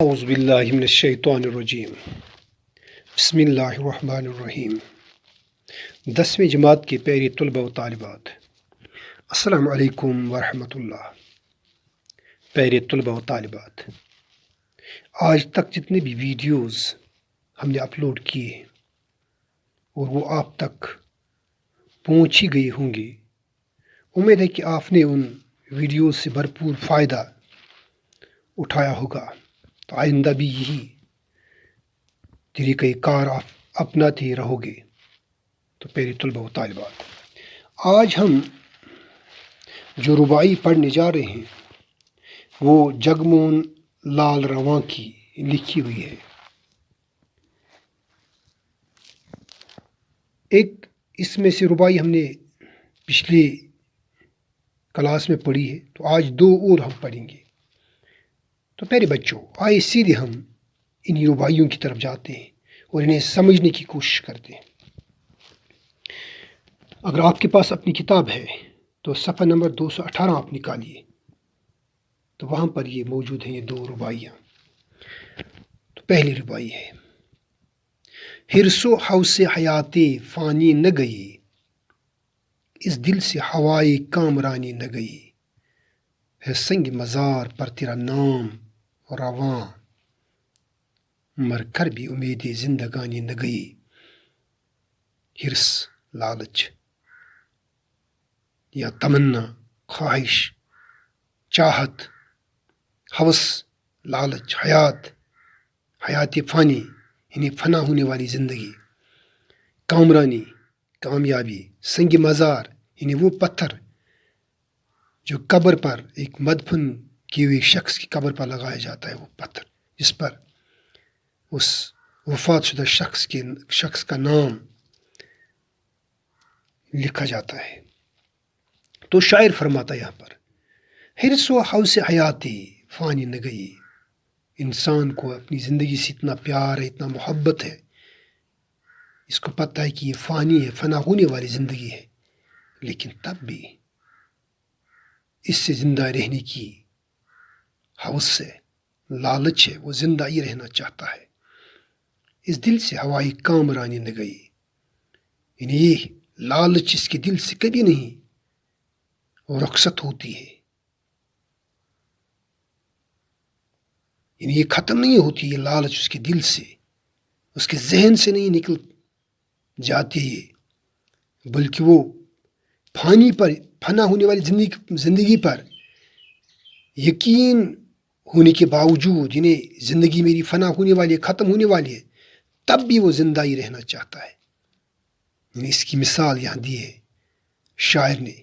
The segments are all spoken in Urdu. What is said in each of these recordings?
اعوذ باللہ من الشیطان الرجیم بسم اللہ الرحمن الرحیم 10ویں جماعت کے پیارے طلباء و طالبات، السلام علیکم ورحمۃ اللہ۔ پیارے طلباء و طالبات، آج تک جتنے بھی ویڈیوز ہم نے اپلوڈ کیے اور وہ آپ تک پہنچ ہی گئی ہوں گی، امید ہے کہ آپ نے ان ویڈیوز سے بھرپور فائدہ اٹھایا ہوگا، تو آئندہ بھی یہی طریقہ کار آپ اپناتے ہی رہو گے۔ تو پیارے طلباء و طالبات، آج ہم جو رباعی پڑھنے جا رہے ہیں وہ جگمون لال رواں کی لکھی ہوئی ہے۔ ایک اس میں سے رباعی ہم نے پچھلی کلاس میں پڑھی ہے، تو آج دو اور ہم پڑھیں گے۔ تو پیارے بچوں، آئے سیدھے ہم انہی رباعیوں کی طرف جاتے ہیں اور انہیں سمجھنے کی کوشش کرتے ہیں۔ اگر آپ کے پاس اپنی کتاب ہے تو صفحہ نمبر 218 آپ نکالیے، تو وہاں پر یہ موجود ہیں، یہ دو رباعیاں۔ تو پہلی رباعی ہے: حرص و ہوس حیات فانی نہ گئی، اس دل سے ہوائے کامرانی نہ گئی، ہے سنگ مزار پر تیرا نام رواں، مر کر بھی امید زندگانی نہ گئی۔ حرص، لالچ یا تمنا، خواہش، چاہت، ہوس، لالچ، حیات فانی یعنی فنا ہونے والی زندگی، کامرانی، کامیابی، سنگ مزار یعنی وہ پتھر جو قبر پر ایک مدفن کیے ہوئے شخص کی قبر پر لگایا جاتا ہے، وہ پتھر جس پر اس وفات شدہ شخص کا نام لکھا جاتا ہے۔ تو شاعر فرماتا ہے یہاں پر: حرص و ہوس حیات فانی نہ گئی، انسان کو اپنی زندگی سے اتنا پیار ہے، اتنا محبت ہے، اس کو پتہ ہے کہ یہ فانی ہے، فنا ہونے والی زندگی ہے، لیکن تب بھی اس سے زندہ رہنے کی ہوس ہے، لالچ ہے، وہ زندہ ہی رہنا چاہتا ہے۔ اس دل سے ہوائی کامرانی نہ گئی، یعنی یہ لالچ اس کے دل سے کبھی نہیں رخصت ہوتی ہے، یعنی یہ ختم نہیں ہوتی، یہ لالچ اس کے دل سے، اس کے ذہن سے نہیں نکل جاتی ہے، بلکہ وہ فنا ہونے والی زندگی پر یقین ہونے کے باوجود، یعنی زندگی میری فنا ہونے والی ہے، ختم ہونے والی ہے، تب بھی وہ زندہ ہی رہنا چاہتا ہے۔ یعنی اس کی مثال یہاں دی ہے شاعر نے: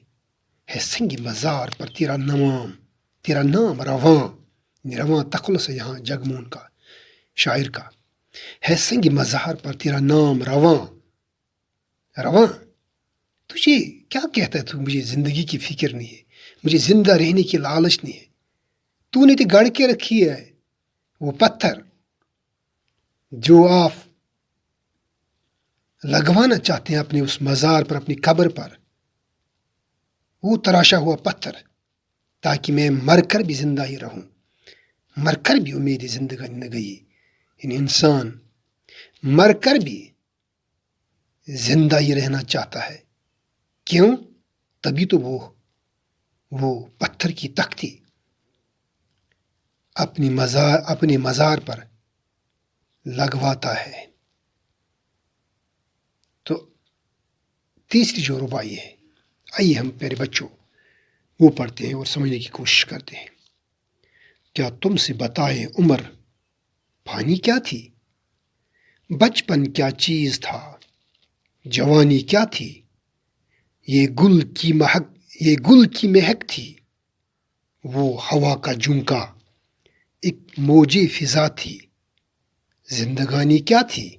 ہے سنگ مزار پر تیرا نام رواں، رواں تخلص ہے یہاں جگمون کا، شاعر کا۔ ہے سنگ مزار پر تیرا نام رواں، تجھے کیا کہتا ہے؟ تو مجھے زندگی کی فکر نہیں ہے، مجھے زندہ رہنے کی لالچ نہیں ہے، تو نے تو گڑھ کے رکھی ہے وہ پتھر جو آپ لگوانا چاہتے ہیں اپنے اس مزار پر، اپنی قبر پر، وہ تراشا ہوا پتھر، تاکہ میں مر کر بھی زندہ ہی رہوں، مر کر بھی امید زندگانی نہ گئی۔ یعنی انسان مر کر بھی زندہ ہی رہنا چاہتا ہے، کیوں؟ تبھی تو وہ پتھر کی تختی اپنے مزار پر لگواتا ہے۔ تو تیسری جو رباعی ہے، آئیے ہم پیارے بچوں وہ پڑھتے ہیں اور سمجھنے کی کوشش کرتے ہیں۔ کیا تم سے بتائے عمر فانی کیا تھی، بچپن کیا چیز تھا، جوانی کیا تھی، یہ گل کی مہک تھی، وہ ہوا کا جھونکا ایک موج فضا تھی، زندگانی کیا تھی،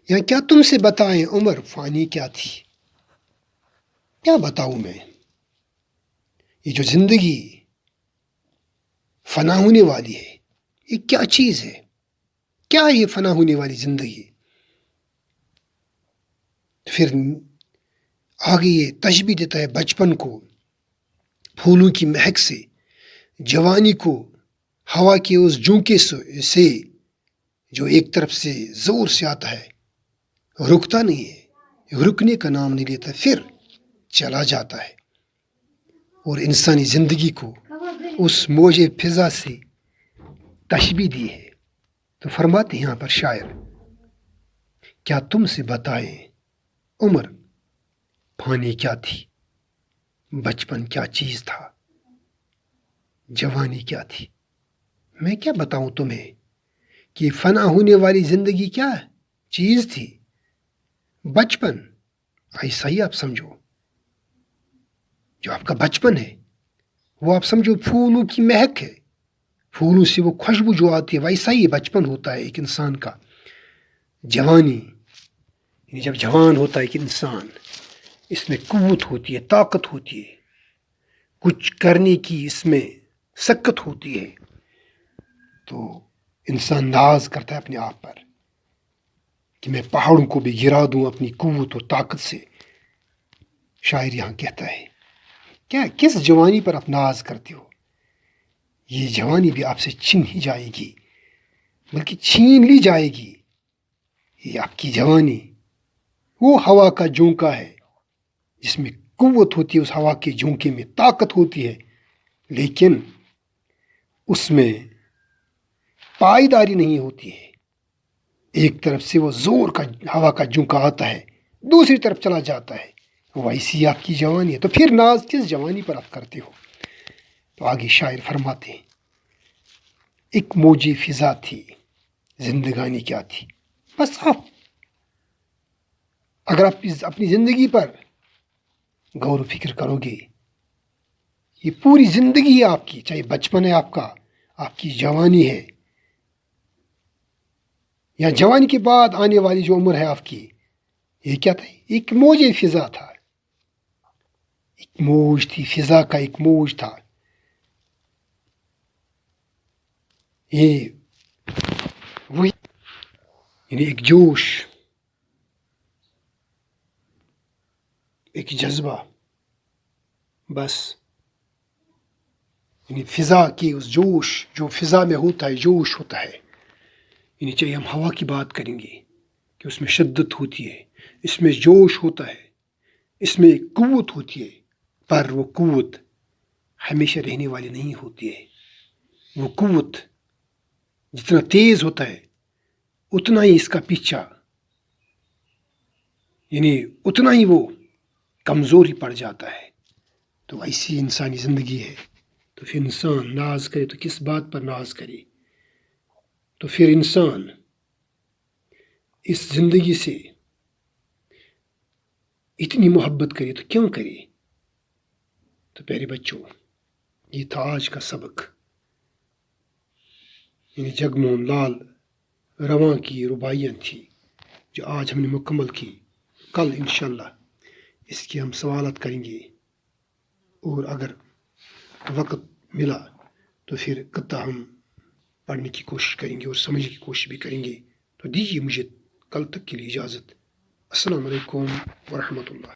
یا کیا تم سے بتائیں عمر فانی کیا تھی؟ کیا بتاؤں میں، یہ جو زندگی فنا ہونے والی ہے، یہ کیا چیز ہے؟ کیا یہ فنا ہونے والی زندگی؟ پھر آگے یہ تشبیہ دیتا ہے بچپن کو پھولوں کی مہک سے، جوانی کو ہوا کے اس جھونکے سے جو ایک طرف سے زور سے آتا ہے، رکتا نہیں ہے، رکنے کا نام نہیں لیتا، پھر چلا جاتا ہے، اور انسانی زندگی کو اس موج فضا سے تشبیہ دی ہے۔ تو فرماتے ہیں یہاں پر شاعر، کیا تم سے بتائیں عمر فانی کیا تھی، بچپن کیا چیز تھا، جوانی کیا تھی۔ میں کیا بتاؤں تمہیں کہ فنا ہونے والی زندگی کیا چیز تھی، بچپن ایسا ہی آپ سمجھو، جو آپ کا بچپن ہے وہ آپ سمجھو پھولوں کی مہک ہے، پھولوں سے وہ خوشبو جو آتی ہے، ویسا ہی بچپن ہوتا ہے ایک انسان کا۔ جوانی یعنی جب جوان ہوتا ہے ایک انسان، اس میں قوت ہوتی ہے، طاقت ہوتی ہے، کچھ کرنے کی اس میں سکت ہوتی ہے، تو انسان ناز کرتا ہے اپنے آپ پر کہ میں پہاڑوں کو بھی گرا دوں اپنی قوت اور طاقت سے۔ شاعر یہاں کہتا ہے، کیا کس جوانی پر آپ ناز کرتے ہو، یہ جوانی بھی آپ سے چھن ہی جائے گی، بلکہ چھین لی جائے گی۔ یہ آپ کی جوانی وہ ہوا کا جھونکا ہے جس میں قوت ہوتی ہے، اس ہوا کے جھونکے میں طاقت ہوتی ہے، لیکن اس میں پائیداری نہیں ہوتی ہے۔ ایک طرف سے وہ زور کا ہوا کا جھونکا آتا ہے، دوسری طرف چلا جاتا ہے، ویسی آپ کی جوانی ہے۔ تو پھر ناز کس جوانی پر آپ کرتے ہو؟ تو آگے شاعر فرماتے ہیں، ایک موجی فضا تھی، زندگانی کیا تھی۔ بس آپ اگر آپ اپنی زندگی پر غور و فکر کرو گے، یہ پوری زندگی ہے آپ کی، چاہے بچپن ہے آپ کا، آپ کی جوانی ہے، یا جوانی کے بعد آنے والی جو عمر ہے آپ کی، یہ کیا تھا؟ ایک موج فضا تھا، ایک موج تھی، فضا کا ایک موج تھا۔ یہ وہی یعنی ایک جوش، ایک جذبہ، بس یعنی فضا کی اس جوش جو فضا میں ہوتا ہے، جوش ہوتا ہے، یعنی چاہے ہم ہوا کی بات کریں گے کہ اس میں شدت ہوتی ہے، اس میں جوش ہوتا ہے، اس میں قوت ہوتی ہے، پر وہ قوت ہمیشہ رہنے والی نہیں ہوتی ہے۔ وہ قوت جتنا تیز ہوتا ہے اتنا ہی اس کا پیچھا، یعنی اتنا ہی وہ کمزور ہی پڑ جاتا ہے۔ تو ایسی انسانی زندگی ہے، تو پھر انسان ناز کرے تو کس بات پر ناز کرے؟ تو پھر انسان اس زندگی سے اتنی محبت کرے تو کیوں کرے؟ تو پیارے بچوں، یہ تھا آج کا سبق، یعنی جگموہن لال رواں کی رباعیاں تھی جو آج ہم نے مکمل کی۔ کل انشاءاللہ اس کی ہم سوالات کریں گے، اور اگر وقت ملا تو پھر قطع ہم پڑھنے کی کوشش کریں گے اور سمجھنے کی کوشش بھی کریں گے۔ تو دیجیے مجھے کل تک کے لیے اجازت۔ السلام علیکم ورحمۃ اللہ۔